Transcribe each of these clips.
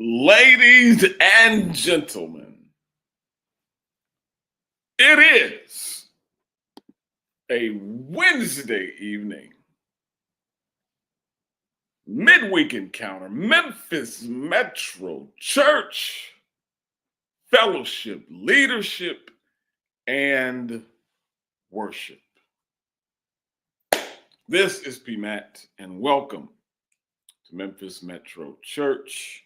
Ladies and gentlemen, it is a Wednesday evening midweek encounter, Memphis Metro Church Fellowship, Leadership, and Worship. This is P. Matt, and welcome to Memphis Metro Church.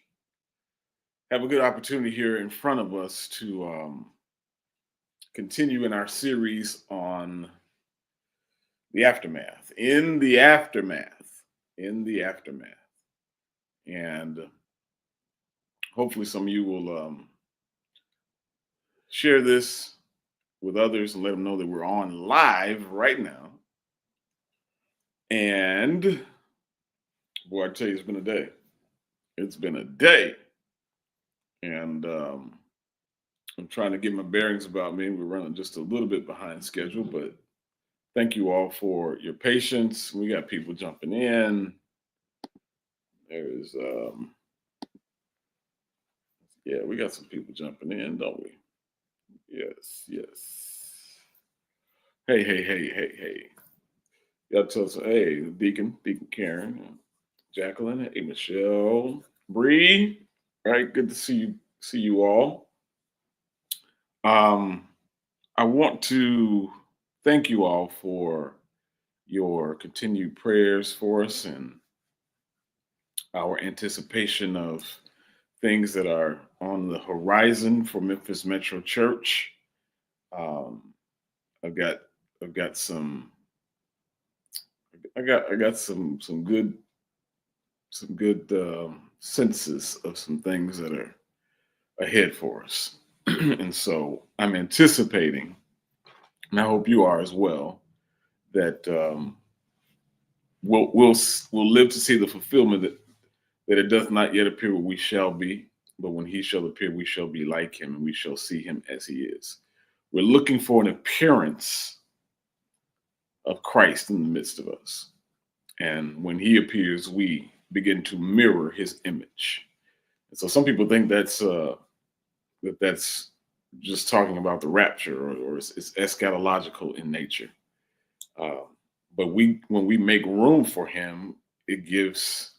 Have a good opportunity here in front of us to continue in our series on the aftermath, in the aftermath. And hopefully some of you will share this with others and let them know that we're on live right now. And boy, I tell you, it's been a day. It's been a day. And I'm trying to get my bearings about me. We're running just a little bit behind schedule, but thank you all for your patience. We got people jumping in. There's yeah, we got some people jumping in, don't we? Yes. Hey. Y'all tell us, hey, Deacon Karen, Jacqueline, hey, Michelle, Bree. All right, good to see you all. I want to thank you all for your continued prayers for us and our anticipation of things that are on the horizon for Memphis Metro Church. Um, I've got I've got some I got some good senses of some things that are ahead for us, and so I'm anticipating, and I hope you are as well, that we'll live to see the fulfillment that it does not yet appear what we shall be, but when he shall appear, we shall be like him, and we shall see him as he is. We're looking for an appearance of Christ in the midst of us. And when he appears, we begin to mirror his image. And so some people think that's just talking about the rapture, or it's eschatological in nature. Uh, but when we make room for him, it gives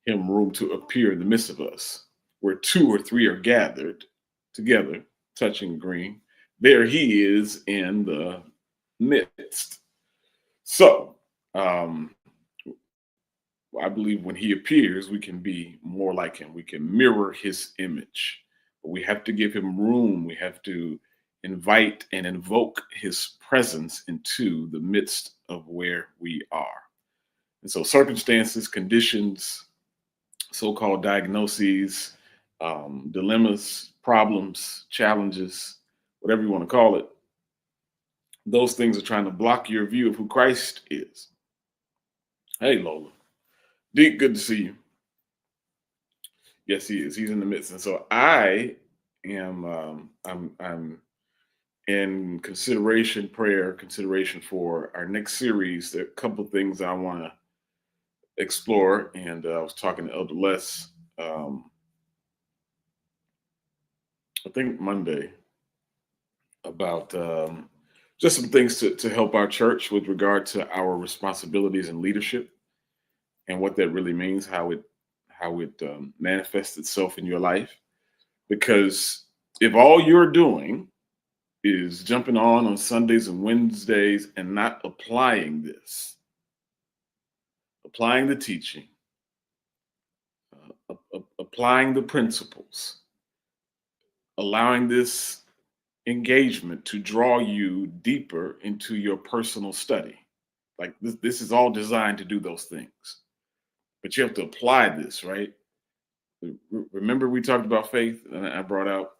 him room to appear in the midst of us. Where two or three are gathered together, touching green, there he is in the midst. So I believe when he appears, we can be more like him. We can mirror his image. But we have to give him room. We have to invite and invoke his presence into the midst of where we are. And so circumstances, conditions, so-called diagnoses, dilemmas, problems, challenges, whatever you want to call it, those things are trying to block your view of who Christ is. Hey, Lola. Deep, good to see you. Yes, he is. He's in the midst. And so I am I'm in consideration for our next series. There are a couple of things I want to explore. And I was talking to Elder Les, I think Monday, about just some things to help our church with regard to our responsibilities and leadership and what that really means, how it manifests itself in your life. Because if all you're doing is jumping on Sundays and Wednesdays and not applying this, applying the teaching, applying the principles, allowing this engagement to draw you deeper into your personal study. Like this is all designed to do those things, but you have to apply this, right? Remember we talked about faith, and I brought out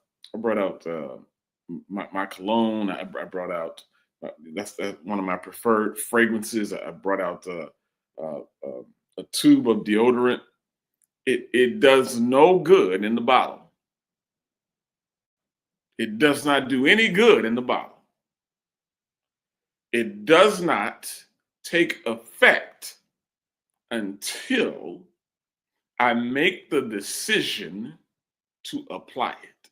my cologne. I brought out that's one of my preferred fragrances. I brought out a tube of deodorant. It does no good in the bottle. It does not do any good in the bottle. It does not take effect until I make the decision to apply it.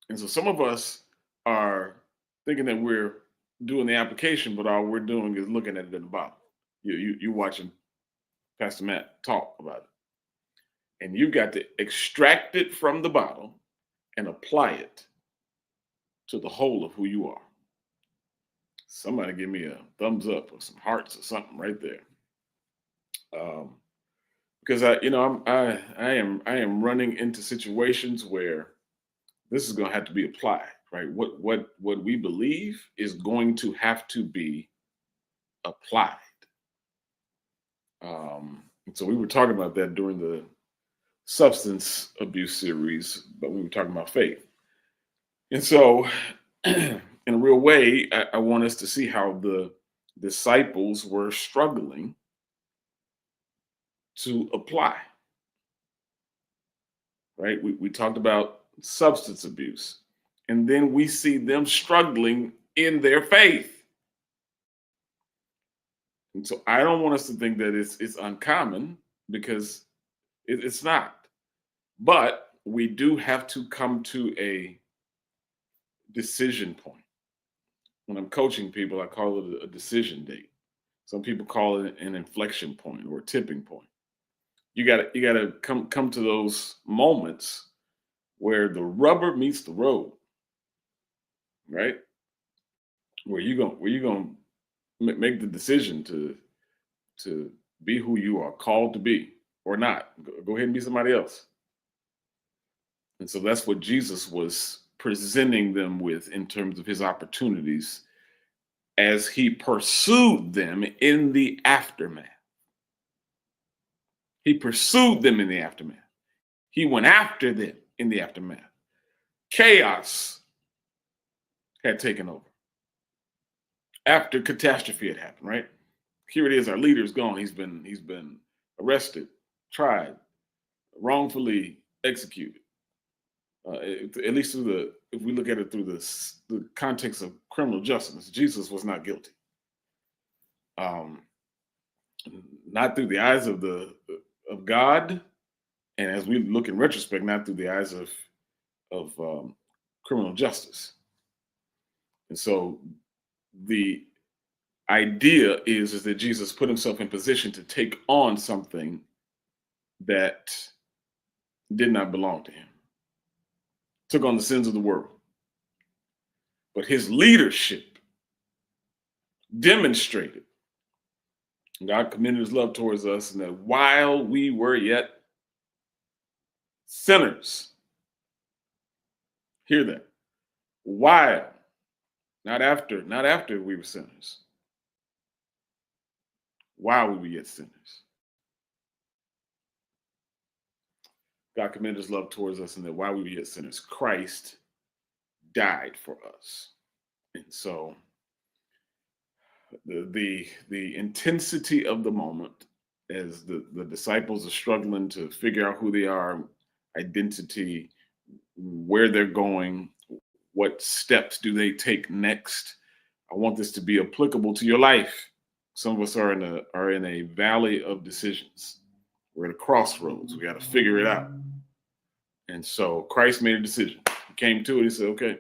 And so some of us are thinking that we're doing the application, but all we're doing is looking at it in the bottle. You're watching Pastor Matt talk about it. And you got to extract it from the bottle and apply it to the whole of who you are. Somebody give me a thumbs up or some hearts or something right there. Because I am running into situations where this is going to have to be applied, right? What we believe is going to have to be applied. And so we were talking about that during the substance abuse series, but we were talking about faith. And so, in a real way, I want us to see how the disciples were struggling to apply. Right? We talked about substance abuse, and then we see them struggling in their faith. And so I don't want us to think that it's uncommon, because it's not. But we do have to come to a decision point. When I'm coaching people, I call it a decision date. Some people call it an inflection point or a tipping point. You gotta come to those moments where the rubber meets the road, right? Where you gonna make the decision to be who you are called to be, or not. Go ahead and be somebody else. And so that's what Jesus was presenting them with in terms of his opportunities as he pursued them in the aftermath. He pursued them in the aftermath. He went after them in the aftermath. Chaos had taken over after catastrophe had happened, right? Here it is, our leader's gone. He's been arrested, tried, wrongfully executed. At least if we look at it through the context of criminal justice, Jesus was not guilty. Not through the eyes of God, and as we look in retrospect, not through the eyes of criminal justice. And so the idea is that Jesus put himself in position to take on something that did not belong to him. Took on the sins of the world. But his leadership demonstrated God commended his love towards us, and that while we were yet sinners, hear that, while, not after we were sinners, while we were yet sinners, God commended his love towards us, and that while we were yet sinners, Christ died for us. And so the intensity of the moment, as the disciples are struggling to figure out who they are, identity, where they're going, what steps do they take next. I want this to be applicable to your life. Some of us are in a valley of decisions. We're at a crossroads. We got to figure it out. And so Christ made a decision. He came to it. He said, okay,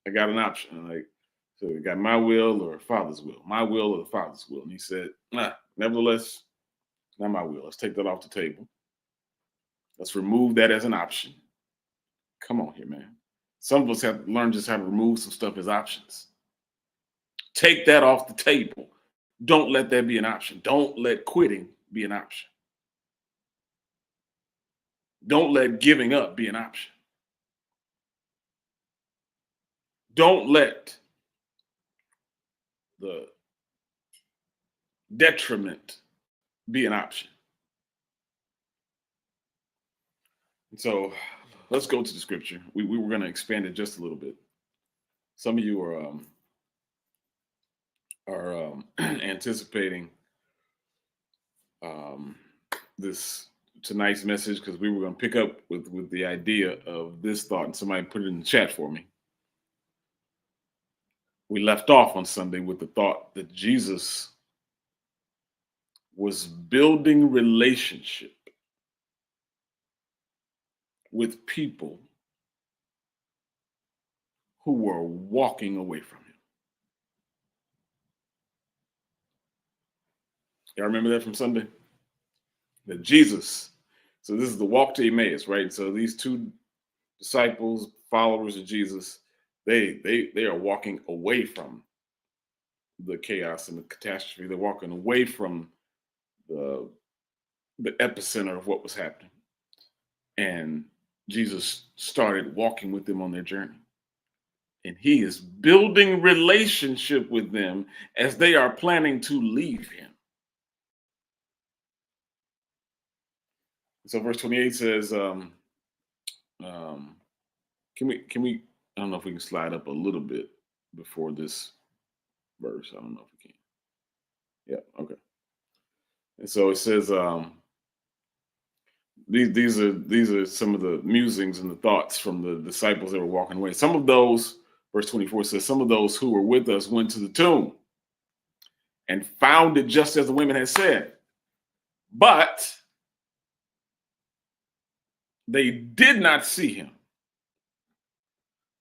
I got an option. So we got my will or Father's will, my will or the Father's will. And he said, nevertheless, not my will. Let's take that off the table. Let's remove that as an option. Come on here, man. Some of us have to learn just how to remove some stuff as options. Take that off the table. Don't let that be an option. Don't let quitting be an option. Don't let giving up be an option. Don't let the detriment be an option. And so let's go to the scripture. We were going to expand it just a little bit. Some of you are anticipating this tonight's message, because we were going to pick up with the idea of this thought, and somebody put it in the chat for me. We left off on Sunday with the thought that Jesus was building relationship with people who were walking away from him. Y'all remember that from Sunday? That Jesus, so this is the walk to Emmaus, right? So these two disciples, followers of Jesus, they are walking away from the chaos and the catastrophe. They're walking away from the epicenter of what was happening. And Jesus started walking with them on their journey. And he is building relationship with them as they are planning to leave him. So verse 28 says, can we, I don't know if we can slide up a little bit before this verse. I don't know if we can. Yeah, okay. And so it says, these are some of the musings and the thoughts from the disciples that were walking away. Some of those, verse 24 says, some of those who were with us went to the tomb and found it just as the women had said, but they did not see him.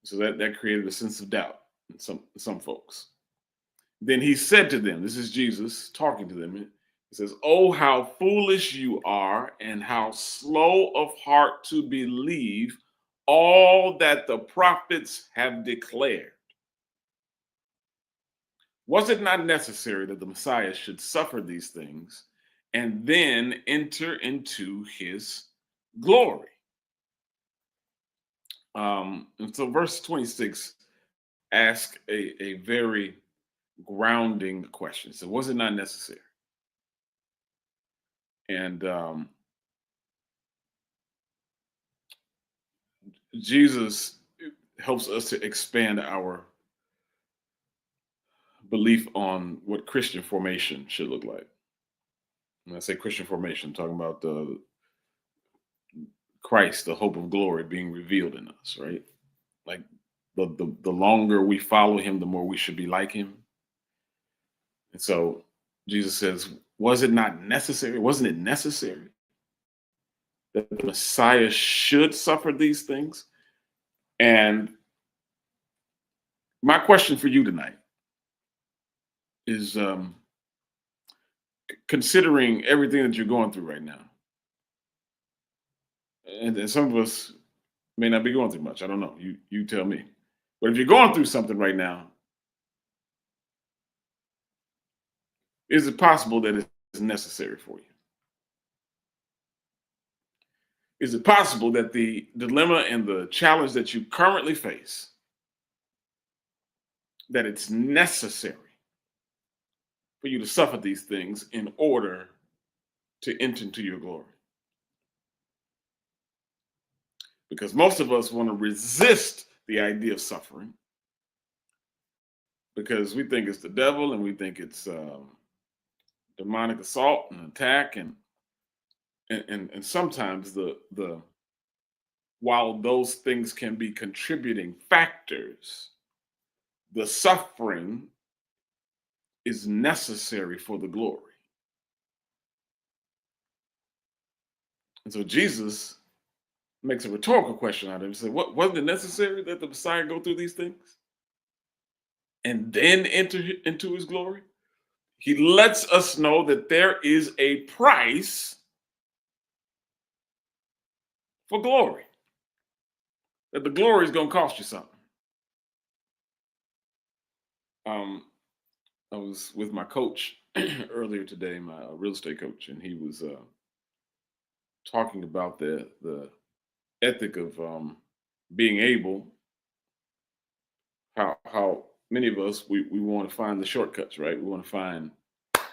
So that created a sense of doubt in some folks. Then he said to them, this is Jesus talking to them. He says, "Oh, how foolish you are, and how slow of heart to believe all that the prophets have declared. Was it not necessary that the Messiah should suffer these things and then enter into his glory?" And so verse 26 asks a very grounding question. So was it not necessary? And Jesus helps us to expand our belief on what Christian formation should look like. When I say Christian formation, I'm talking about the Christ, the hope of glory being revealed in us, right? Like the longer we follow him, the more we should be like him. And so Jesus says, was it not necessary? Wasn't it necessary that the Messiah should suffer these things? And my question for you tonight is, considering everything that you're going through right now, and some of us may not be going through much. I don't know. You tell me. But if you're going through something right now, is it possible that it's necessary for you? Is it possible that the dilemma and the challenge that you currently face, that it's necessary for you to suffer these things in order to enter into your glory? Because most of us want to resist the idea of suffering because we think it's the devil and we think it's demonic assault and attack, and sometimes the while those things can be contributing factors, the suffering is necessary for the glory. And so Jesus makes a rhetorical question out of it. He said, "What wasn't it necessary that the Messiah go through these things and then enter into his glory?" He lets us know that there is a price for glory, that the glory is going to cost you something. I was with my coach earlier today, my real estate coach, and he was talking about the ethic of being able, how many of us we want to find the shortcuts, right? We want to find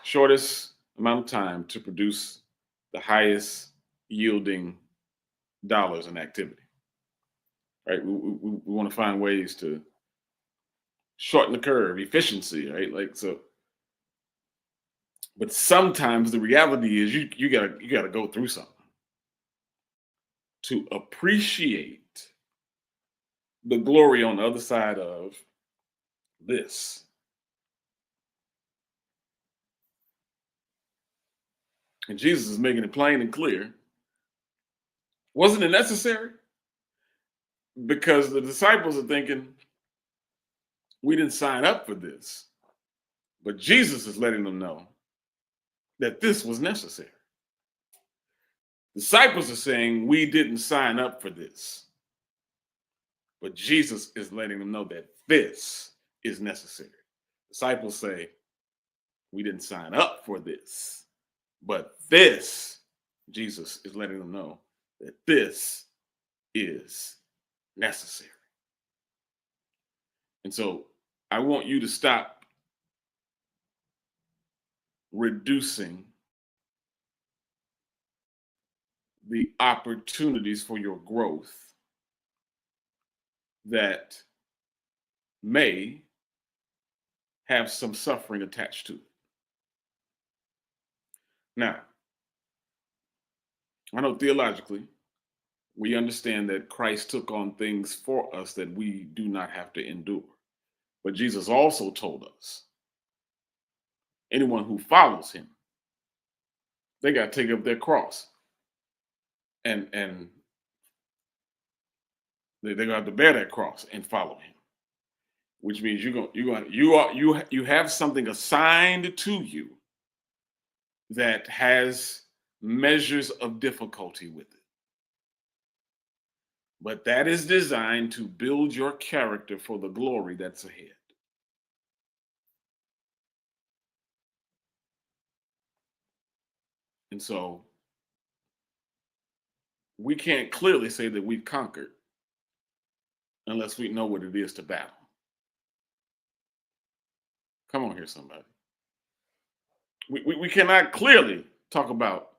shortest amount of time to produce the highest yielding dollars in activity, right? We want to find ways to shorten the curve, efficiency, right? Like so. But sometimes the reality is you gotta go through something to appreciate the glory on the other side of this. And Jesus is making it plain and clear. Wasn't it necessary because the disciples are thinking, we didn't sign up for this. But Jesus is letting them know that this was necessary. Disciples are saying, we didn't sign up for this. But Jesus is letting them know that this is necessary. Disciples say, we didn't sign up for this. But this, Jesus is letting them know that this is necessary. And so I want you to stop reducing the opportunities for your growth that may have some suffering attached to it. Now, I know theologically, we understand that Christ took on things for us that we do not have to endure. But Jesus also told us, anyone who follows him, they got to take up their cross. And they're gonna have to bear that cross and follow him. Which means you have something assigned to you that has measures of difficulty with it. But that is designed to build your character for the glory that's ahead. And so we can't clearly say that we've conquered unless we know what it is to battle. Come on here, somebody. We cannot clearly talk about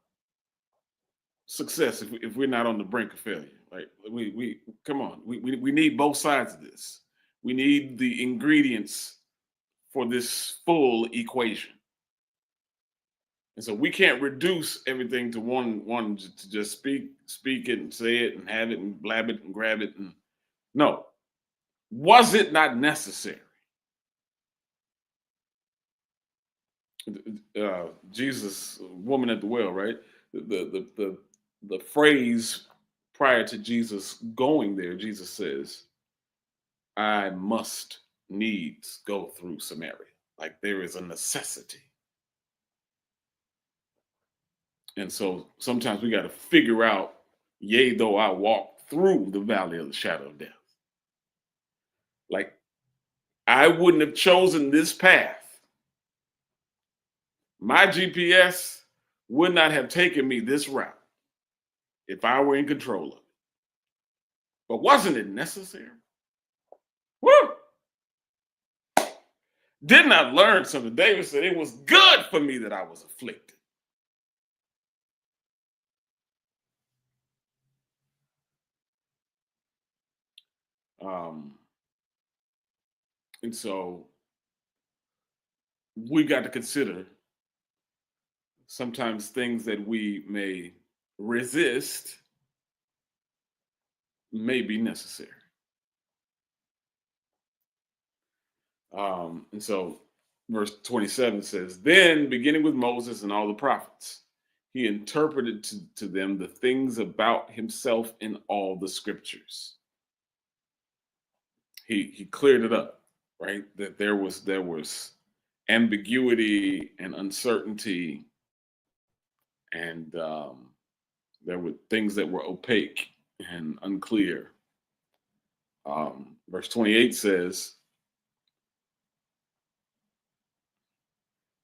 success if we're not on the brink of failure. Like we come on. We need both sides of this. We need the ingredients for this full equation. And so we can't reduce everything to one to just speak it and say it and have it and blab it and grab it. And no. Was it not necessary? Jesus, woman at the well, right? The phrase prior to Jesus going there, Jesus says, I must needs go through Samaria. Like there is a necessity. And so sometimes we got to figure out, yea, though I walk through the valley of the shadow of death. Like I wouldn't have chosen this path. My GPS would not have taken me this route if I were in control of it. But wasn't it necessary? Woo! Didn't I learn something? David said it was good for me that I was afflicted. And so we got to consider sometimes things that we may resist may be necessary. And so verse 27 says, then beginning with Moses and all the prophets, he interpreted to them the things about himself in all the scriptures. He cleared it up, right? That there was ambiguity and uncertainty, and there were things that were opaque and unclear. Verse 28 says,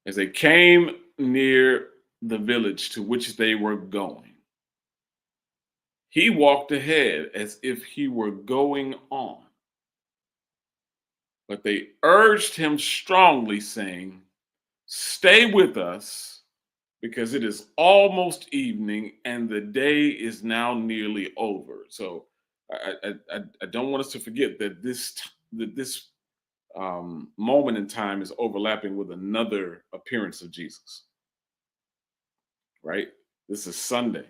as they came near the village to which they were going, he walked ahead as if he were going on. But they urged him strongly, saying, stay with us, because it is almost evening and the day is now nearly over. So I don't want us to forget that this moment in time is overlapping with another appearance of Jesus, right? This is Sunday.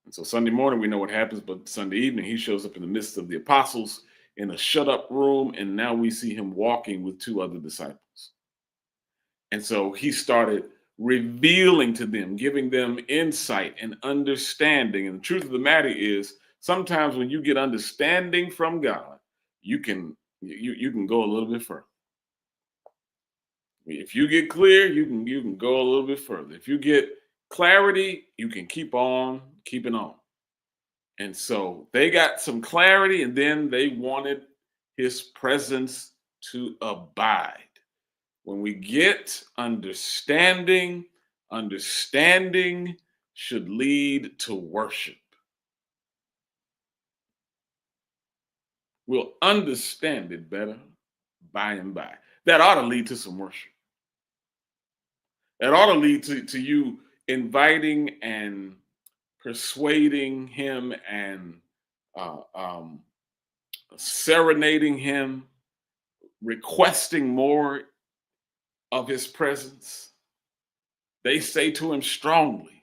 And so Sunday morning, we know what happens, but Sunday evening, he shows up in the midst of the apostles in a shut up room. And now we see him walking with two other disciples. And so he started revealing to them, giving them insight and understanding. And the truth of the matter is, Sometimes when you get understanding from God, you can go a little bit further. If you get clear, you can go a little bit further. If you get clarity, you can keep on keeping on. And so they got some clarity, and then they wanted his presence to abide. When we get understanding, understanding should lead to worship. We'll understand it better by and by. That ought to lead to some worship. That ought to lead to you inviting and persuading him and uh, um, serenading him, requesting more of his presence. They say to him strongly,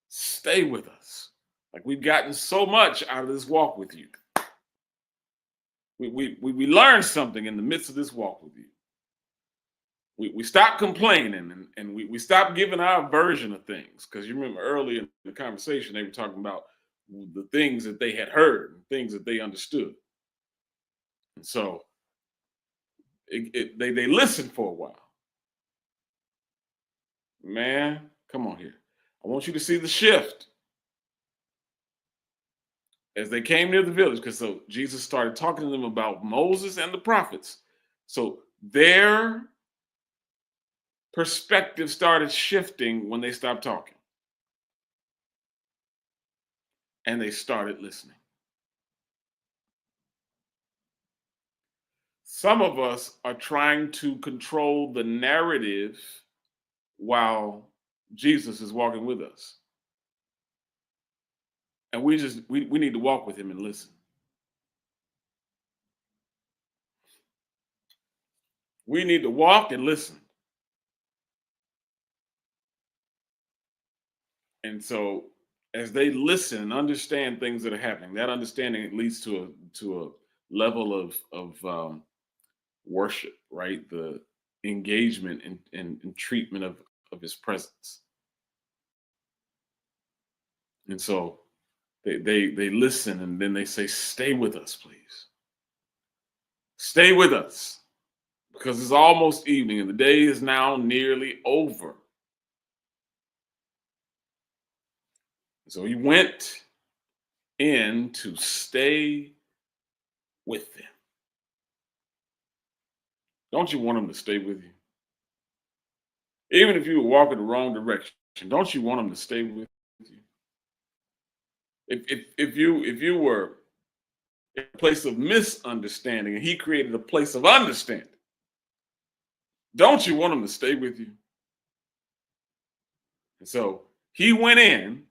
stay with us. Like, we've gotten so much out of this walk with you. We learned something in the midst of this walk with you. We stopped complaining, and we stopped giving our version of things. Because you remember earlier in the conversation, they were talking about the things that they had heard and things that they understood. And so they listened for a while. Man, come on here. I want you to see the shift as they came near the village, because so Jesus started talking to them about Moses and the prophets. So their perspective started shifting when they stopped talking and they started listening. Some of us are trying to control the narrative while Jesus is walking with us. And we need to walk with him and listen. We need to walk and listen. And so as they listen and understand things that are happening, that understanding leads to a level of worship, right? The engagement and treatment of his presence. And so they listen, and then they say, stay with us, please. Stay with us, because it's almost evening and the day is now nearly over. So he went in to stay with them. Don't you want him to stay with you? Even if you were walking the wrong direction, don't you want him to stay with you? If you were in a place of misunderstanding and he created a place of understanding, don't you want him to stay with you? And so he went in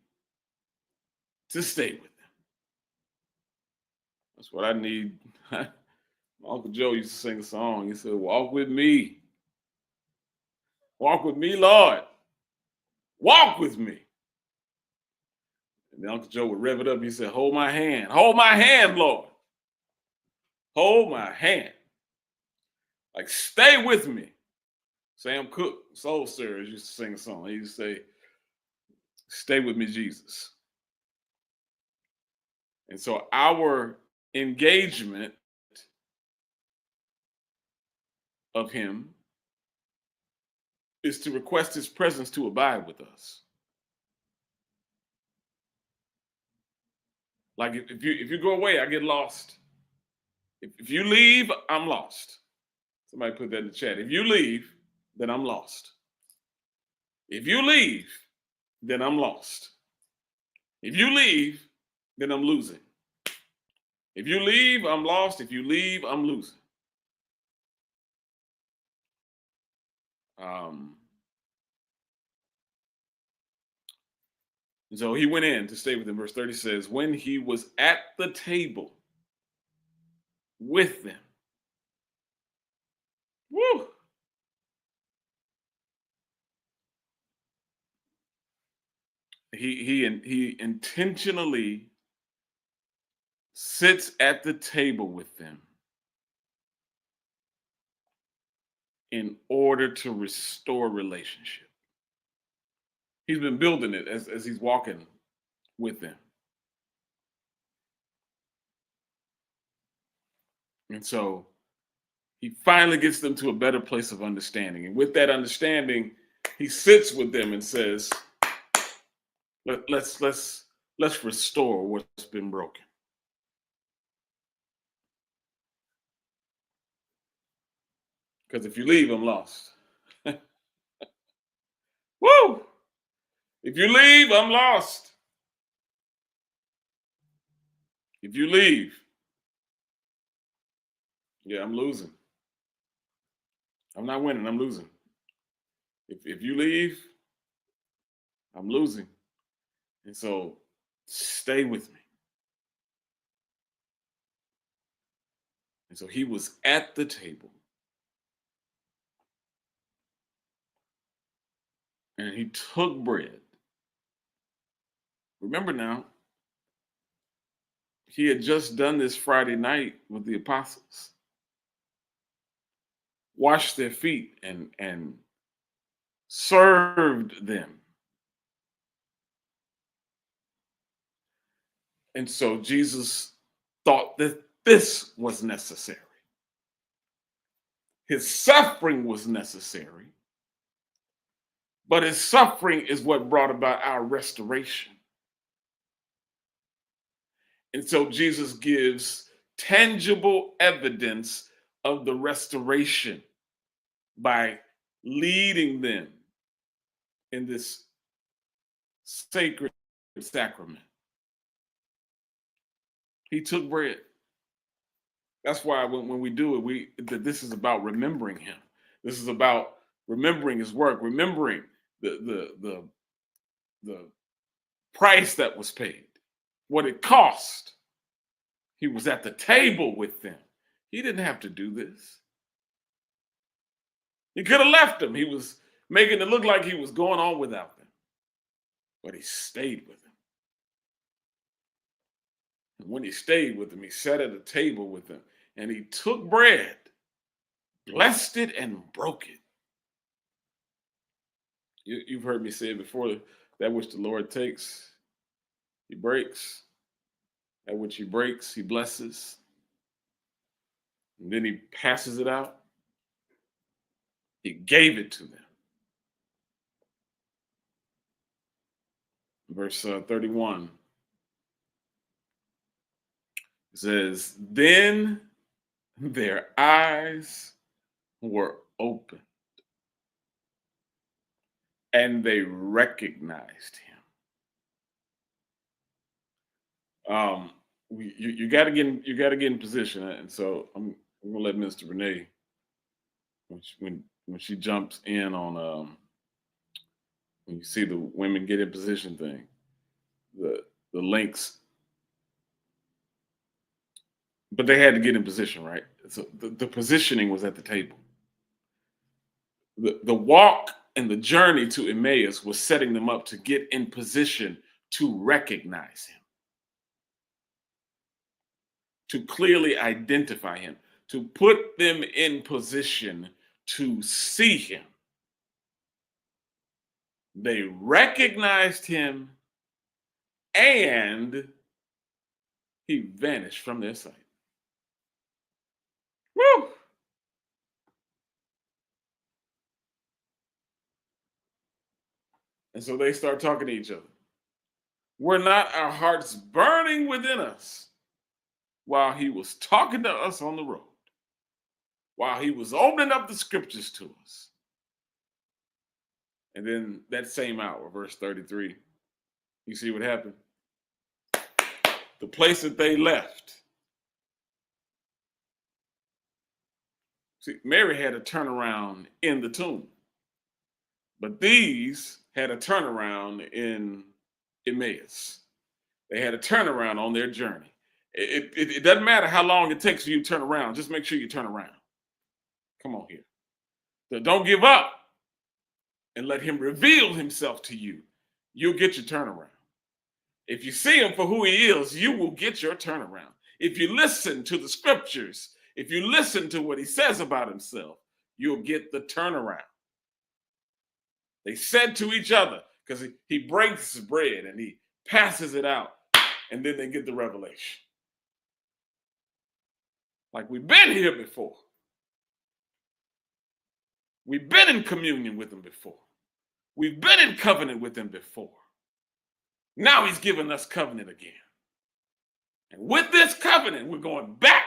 to stay with them. That's what I need. Uncle Joe used to sing a song. He said, walk with me. Walk with me, Lord. Walk with me. And then Uncle Joe would rev it up. He said, hold my hand. Hold my hand, Lord. Hold my hand. Like, stay with me. Sam Cooke, Soul Stirrers, used to sing a song. He used to say, stay with me, Jesus. And so our engagement of him is to request his presence to abide with us. Like, if you go away, I get lost. If you leave, I'm lost. Somebody put that in the chat. If you leave, then I'm lost. If you leave, then I'm lost. If you leave, then I'm losing. If you leave, I'm lost. If you leave, I'm losing. So he went in to stay with them. Verse 30 says, when he was at the table with them. Woo! He intentionally sits at the table with them in order to restore relationship. He's been building it as he's walking with them. And so he finally gets them to a better place of understanding. And with that understanding, he sits with them and says, let's restore what's been broken. Because if you leave, I'm lost. Woo! If you leave, I'm lost. If you leave, yeah, I'm losing. I'm not winning, I'm losing. If you leave, I'm losing. And so stay with me. And so he was at the table and he took bread. Remember now, he had just done this Friday night with the apostles, washed their feet and served them. And so Jesus thought that this was necessary. His suffering was necessary, but his suffering is what brought about our restoration. And so Jesus gives tangible evidence of the restoration by leading them in this sacred sacrament. He took bread. That's why when we do it, this is about remembering him. This is about remembering his work, remembering the price that was paid, what it cost. He was at the table with them. He didn't have to do this. He could have left them. He was making it look like he was going on without them, but he stayed with them. And when he stayed with them, he sat at a table with them, and he took bread, blessed it, and broke it. You've heard me say it before, that which the Lord takes, he breaks. That which he breaks, he blesses. And then he passes it out. He gave it to them. Verse 31 says, then their eyes were opened and they recognized him. You got to get in position, and so I'm gonna let Mr. Renee when she jumps in on when you see the women get in position thing, the links, but they had to get in position, right? So the positioning was at the table. The walk and the journey to Emmaus was setting them up to get in position to recognize him, to clearly identify him, to put them in position to see him. They recognized him and he vanished from their sight. Woo! And so they start talking to each other. Were not our hearts burning within us while he was talking to us on the road, while he was opening up the scriptures to us? And then that same hour, verse 33, you see what happened? The place that they left. See, Mary had a turnaround in the tomb, but these had a turnaround in Emmaus. They had a turnaround on their journey. It doesn't matter how long it takes for you to turn around. Just make sure you turn around. Come on here. So don't give up and let him reveal himself to you. You'll get your turnaround. If you see him for who he is, you will get your turnaround. If you listen to the scriptures, if you listen to what he says about himself, you'll get the turnaround. They said to each other, because he breaks his bread and he passes it out, and then they get the revelation. Like we've been here before. We've been in communion with him before. We've been in covenant with him before. Now he's given us covenant again. And with this covenant, we're going back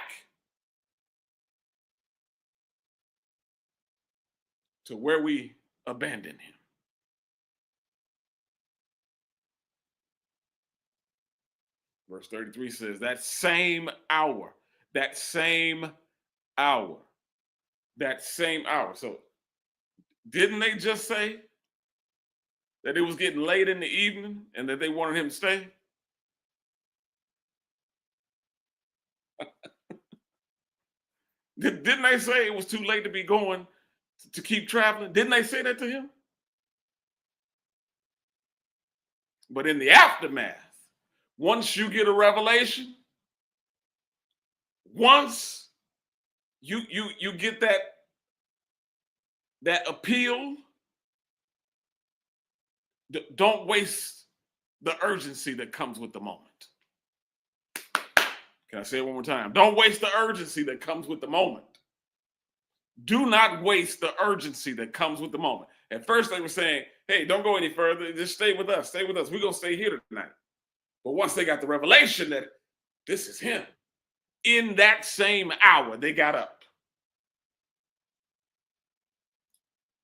to where we abandoned him. Verse 33 says, that same hour. So didn't they just say that it was getting late in the evening and that they wanted him to stay? Didn't they say it was too late to be going to keep traveling? Didn't they say that to him? But in the aftermath, once you get a revelation, once you get that appeal, don't waste the urgency that comes with the moment. Can I say it one more time? Don't waste the urgency that comes with the moment. Do not waste the urgency that comes with the moment. At first they were saying, hey, don't go any further. Just stay with us. Stay with us. We're going to stay here tonight. But once they got the revelation that this is him, in that same hour, they got up.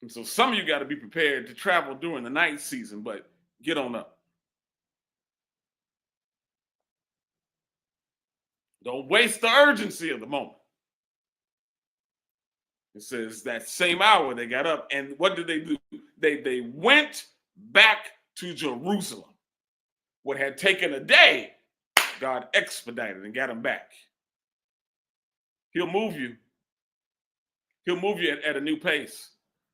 And so some of you got to be prepared to travel during the night season, but get on up. Don't waste the urgency of the moment. It says that same hour they got up, and what did they do? They went back to Jerusalem. What had taken a day, God expedited and got them back. He'll move you. He'll move you at a new pace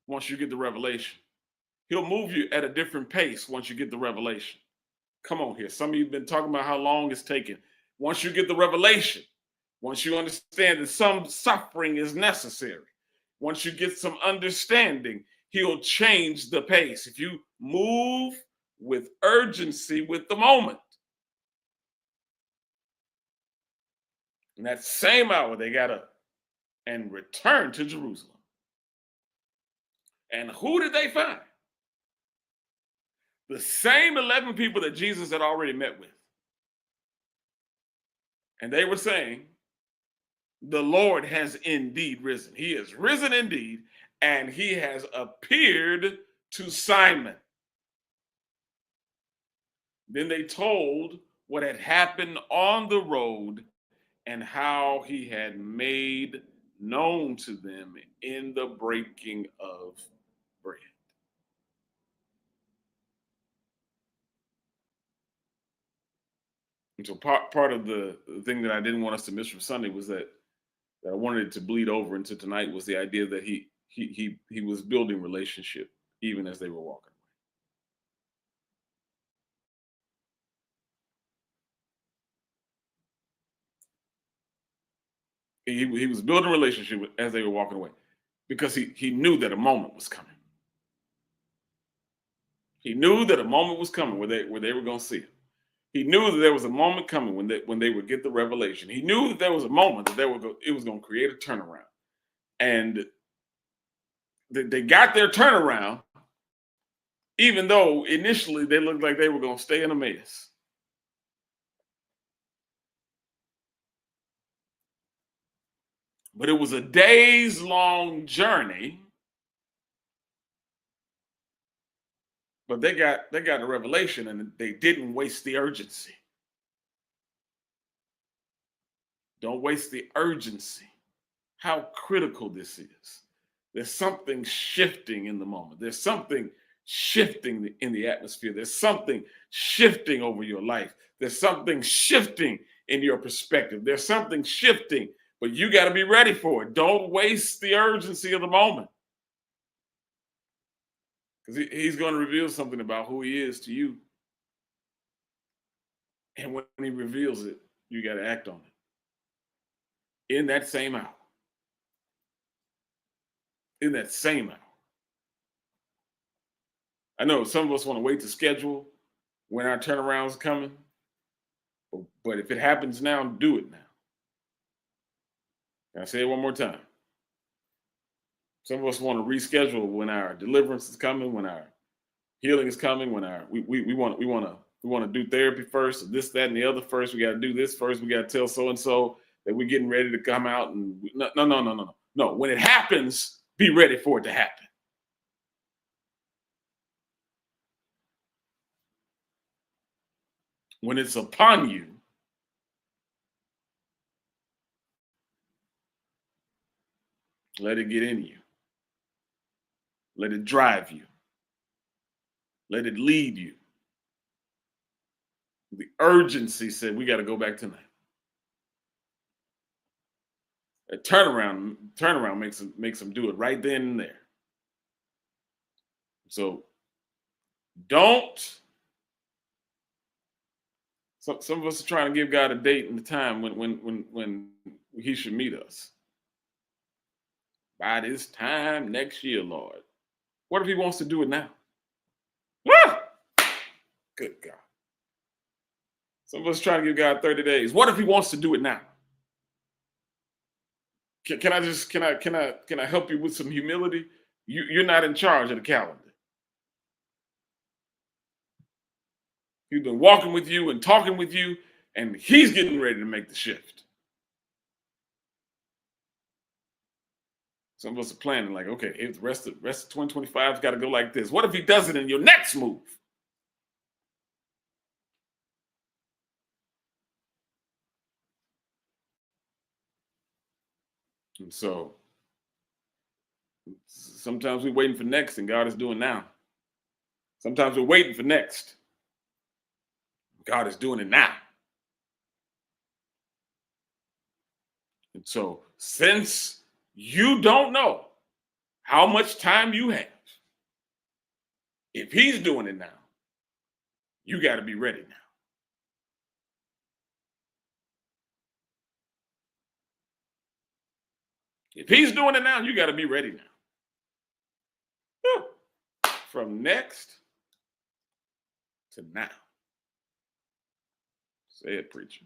once you get the revelation. He'll move you at a different pace once you get the revelation. Come on here. Some of you have been talking about how long it's taken. Once you get the revelation, once you understand that some suffering is necessary, once you get some understanding, he'll change the pace. If you move with urgency with the moment. In that same hour, they got up and returned to Jerusalem. And who did they find? The same 11 people that Jesus had already met with. And they were saying, the Lord has indeed risen. He is risen indeed, and he has appeared to Simon. Then they told what had happened on the road and how he had made known to them in the breaking of bread. And so part of the thing that I didn't want us to miss from Sunday was that I wanted it to bleed over into tonight was the idea that he was building relationship even as they were walking. He was building a relationship as they were walking away because he knew that a moment was coming. He knew that a moment was coming where they were going to see him. He knew that there was a moment coming when they would get the revelation. He knew that there was a moment that it was going to create a turnaround. And they got their turnaround, even though initially they looked like they were going to stay in a mess. But it was a days-long journey. But they got a revelation and they didn't waste the urgency. Don't waste the urgency. How critical this is. There's something shifting in the moment. There's something shifting in the atmosphere. There's something shifting over your life. There's something shifting in your perspective. There's something shifting, but you got to be ready for it. Don't waste the urgency of the moment. Because he's going to reveal something about who he is to you. And when he reveals it, you got to act on it. In that same hour. In that same hour. I know some of us want to wait to schedule when our turnaround's coming. But if it happens now, do it now. Can I say it one more time? Some of us want to reschedule when our deliverance is coming, when our healing is coming, when our we want to do therapy first, or this, that, and the other first. We got to do this first. We got to tell so and so that we're getting ready to come out. And no. When it happens, be ready for it to happen. When it's upon you, let it get in you. Let it drive you. Let it lead you. The urgency said, we got to go back tonight. A turnaround makes them do it right then and there. So don't. Some of us are trying to give God a date and a time when He should meet us. By this time next year, Lord. What if He wants to do it now? Ah! Good God. Some of us trying to give God 30 days. What if He wants to do it now? Can I help you with some humility? You're not in charge of the calendar. He's been walking with you and talking with you, and He's getting ready to make the shift. Some of us are planning like, okay, the rest of 2025's got to go like this. What if He does it in your next move? And so sometimes we're waiting for next, and God is doing now. Sometimes we're waiting for next. God is doing it now. And so, since you don't know how much time you have, if He's doing it now, you got to be ready now. If He's doing it now, you got to be ready now. Whew. From next to now. Say it, preacher.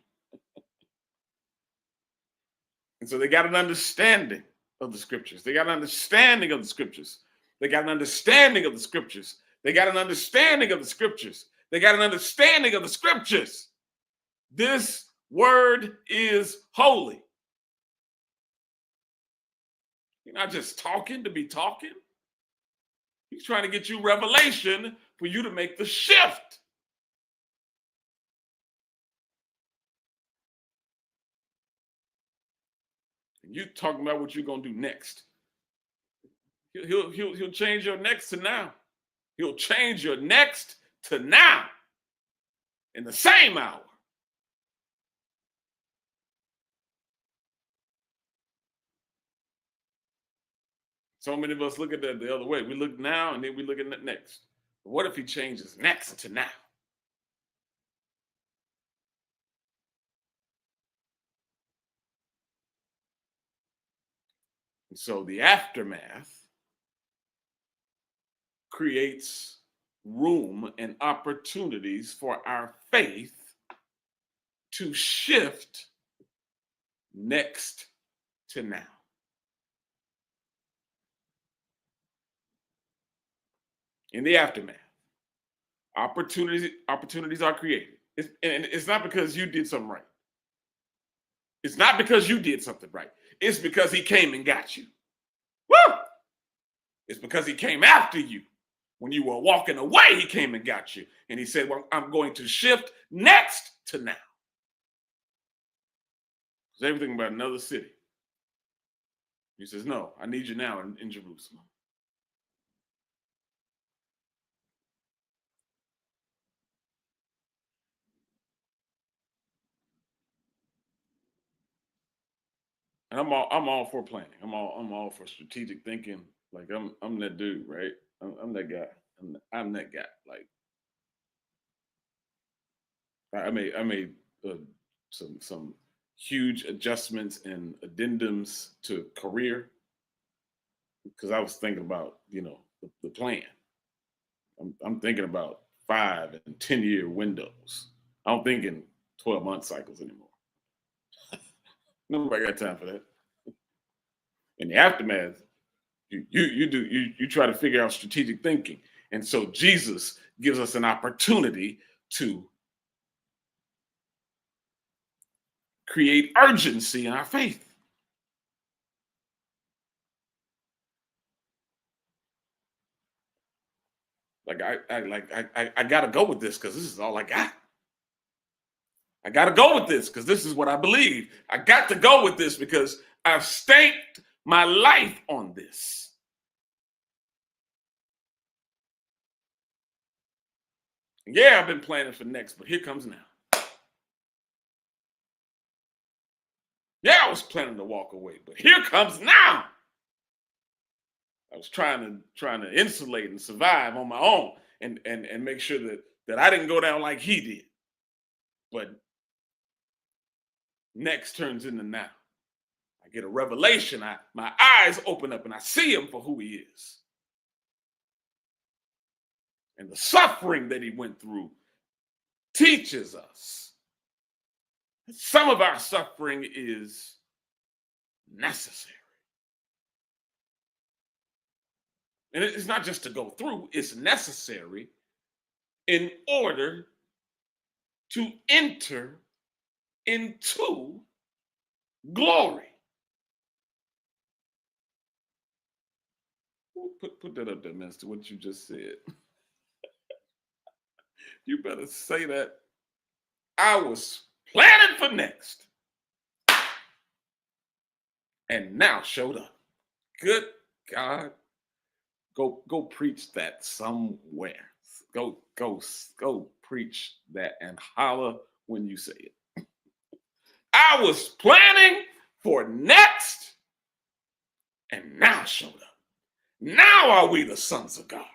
And so they got an understanding of the scriptures. They got an understanding of the scriptures. They got an understanding of the scriptures. They got an understanding of the scriptures. They got an understanding of the scriptures. This word is holy. You're not just talking to be talking. He's trying to get you revelation for you to make the shift. And you talking about what you're gonna do next. He'll change your next to now. He'll change your next to now in the same hour. So many of us look at that the other way. We look now and then we look at that next. But what if He changes next to now? And so the aftermath creates room and opportunities for our faith to shift next to now. In the aftermath, opportunities are created. And it's not because you did something right. It's not because you did something right. It's because He came and got you. Woo! It's because He came after you. When you were walking away, He came and got you. And He said, well, I'm going to shift next to now. It's everything about another city. He says, no, I need you now in Jerusalem. And I'm all for planning. I'm all for strategic thinking. Like I'm that dude, right? I'm that guy. I'm that guy. Like I made some huge adjustments and addendums to career because I was thinking about the plan. I'm thinking about 5 and 10-year windows. I don't think in 12-month cycles anymore. Nobody got time for that. In the aftermath, you try to figure out strategic thinking. And so Jesus gives us an opportunity to create urgency in our faith. Like I gotta go with this because this is all I got. I gotta go with this because this is what I believe. I got to go with this because I've staked my life on this. Yeah, I've been planning for next, but here comes now. Yeah, I was planning to walk away, but here comes now. I was trying to insulate and survive on my own and make sure that I didn't go down like he did. But next turns into now. I get a revelation. My eyes open up and I see him for who he is. And the suffering that he went through teaches us that some of our suffering is necessary. And it's not just to go through, it's necessary in order to enter into glory. Put that up there, Mister, what you just said. You better say that. I was planning for next. And now showed up. Good God. Go preach that somewhere. Go preach that and holler when you say it. I was planning for next and now showed up. Now are we the sons of God.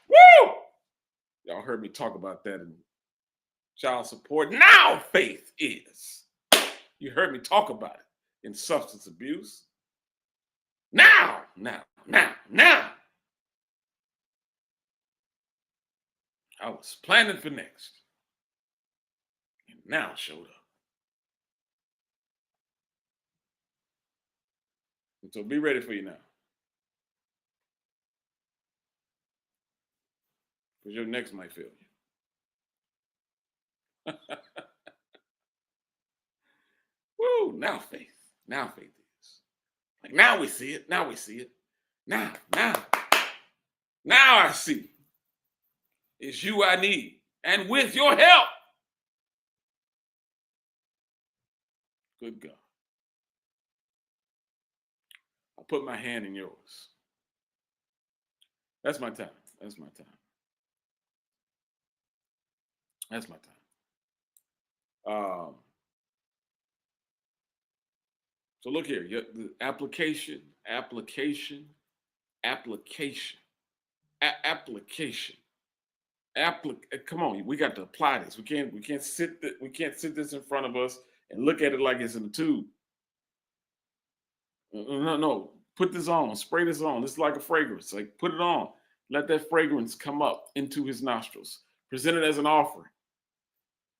Woo! Y'all heard me talk about that in child support. Now faith is. You heard me talk about it in substance abuse. Now. I was planning for next. And now showed up. And so be ready for you now. Because your next might fail you. Woo, now faith. Now faith is. Like now we see it. Now we see it. Now I see. It's you I need. And with your help. Good God. I'll put my hand in yours. That's my time. That's my time. That's my time. So look here, the application. Come on, we got to apply this. We can't sit this in front of us and look at it like it's in a tube. No. Put this on, spray this on. This is like a fragrance. Like put it on. Let that fragrance come up into his nostrils. Present it as an offering.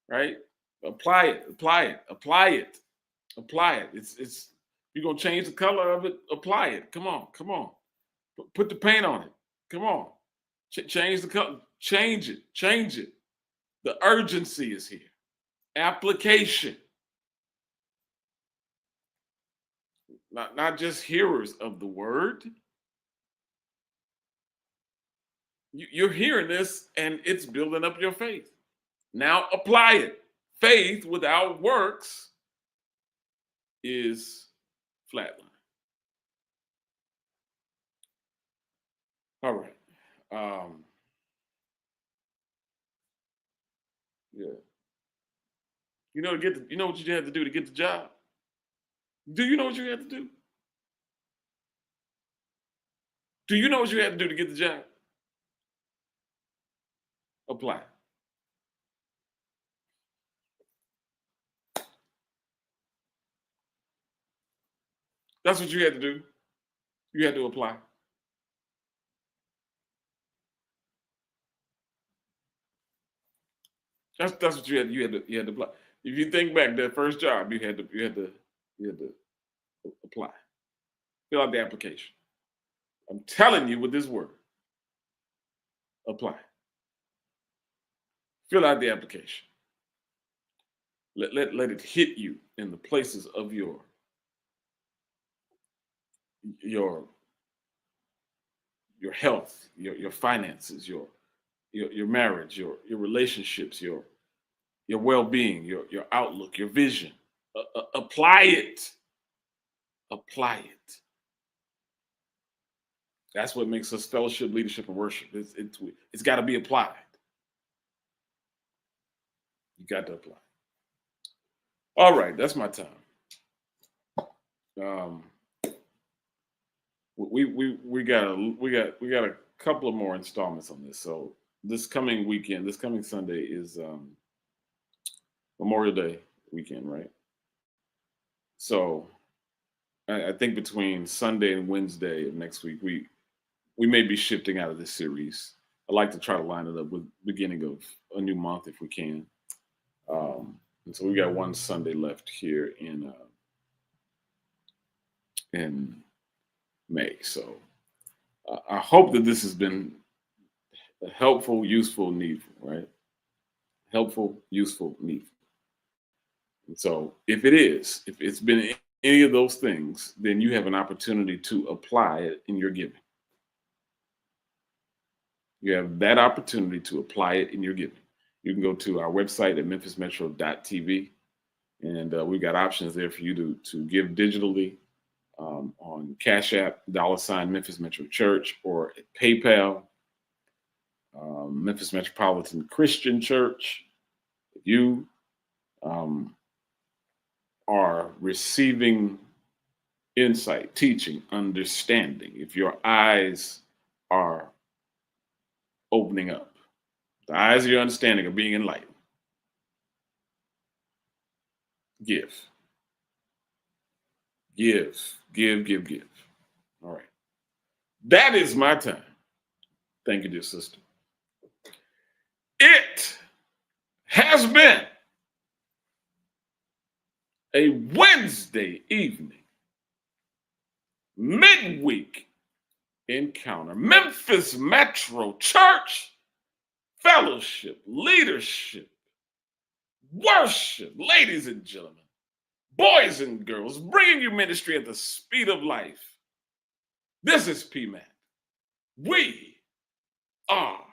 Right? Apply it. It's you're gonna change the color of it, apply it. Come on. Put the paint on it. Come on. Change the color. Change it. The urgency is here. Application. Not just hearers of the word. You're hearing this and it's building up your faith. Now apply it. Faith without works is flatline. All right. Yeah. You know what you had to do to get the job? Do you know what you had to do? Do you know what you had to do to get the job? Apply. That's what you had to do. You had to apply. That's what you had to apply. If you think back, that first job, you had to apply. Fill out the application. I'm telling you with this word, apply. Fill out the application. Let it hit you in the places of your health, your finances, your marriage, your relationships, your well-being, your outlook, your vision. Apply it. Apply it. That's what makes us fellowship, leadership, and worship. It's got to be applied. You got to apply. All right, that's my time. We got a couple of more installments on this. So this coming Sunday is Memorial Day weekend, right? So I think between Sunday and Wednesday of next week, we may be shifting out of this series. I'd like to try to line it up with beginning of a new month if we can. And so we got one Sunday left here in May. So I hope that this has been helpful, useful, needful, right? Helpful, useful, needful. And so if it's been any of those things, then you have an opportunity to apply it in your giving. You have that opportunity to apply it in your giving. You can go to our website at memphismetro.tv, and we've got options there for you to give digitally on Cash App, $ Memphis Metro Church, or at PayPal, Memphis Metropolitan Christian Church. If you are receiving insight, teaching, understanding, if your eyes are opening up, the eyes of your understanding are being enlightened, give. All right. That is my time. Thank you, dear sister. It has been a Wednesday evening, midweek encounter. Memphis Metro Church, fellowship, leadership, worship, ladies and gentlemen, boys and girls, bringing you ministry at the speed of life. This is PMAT. We are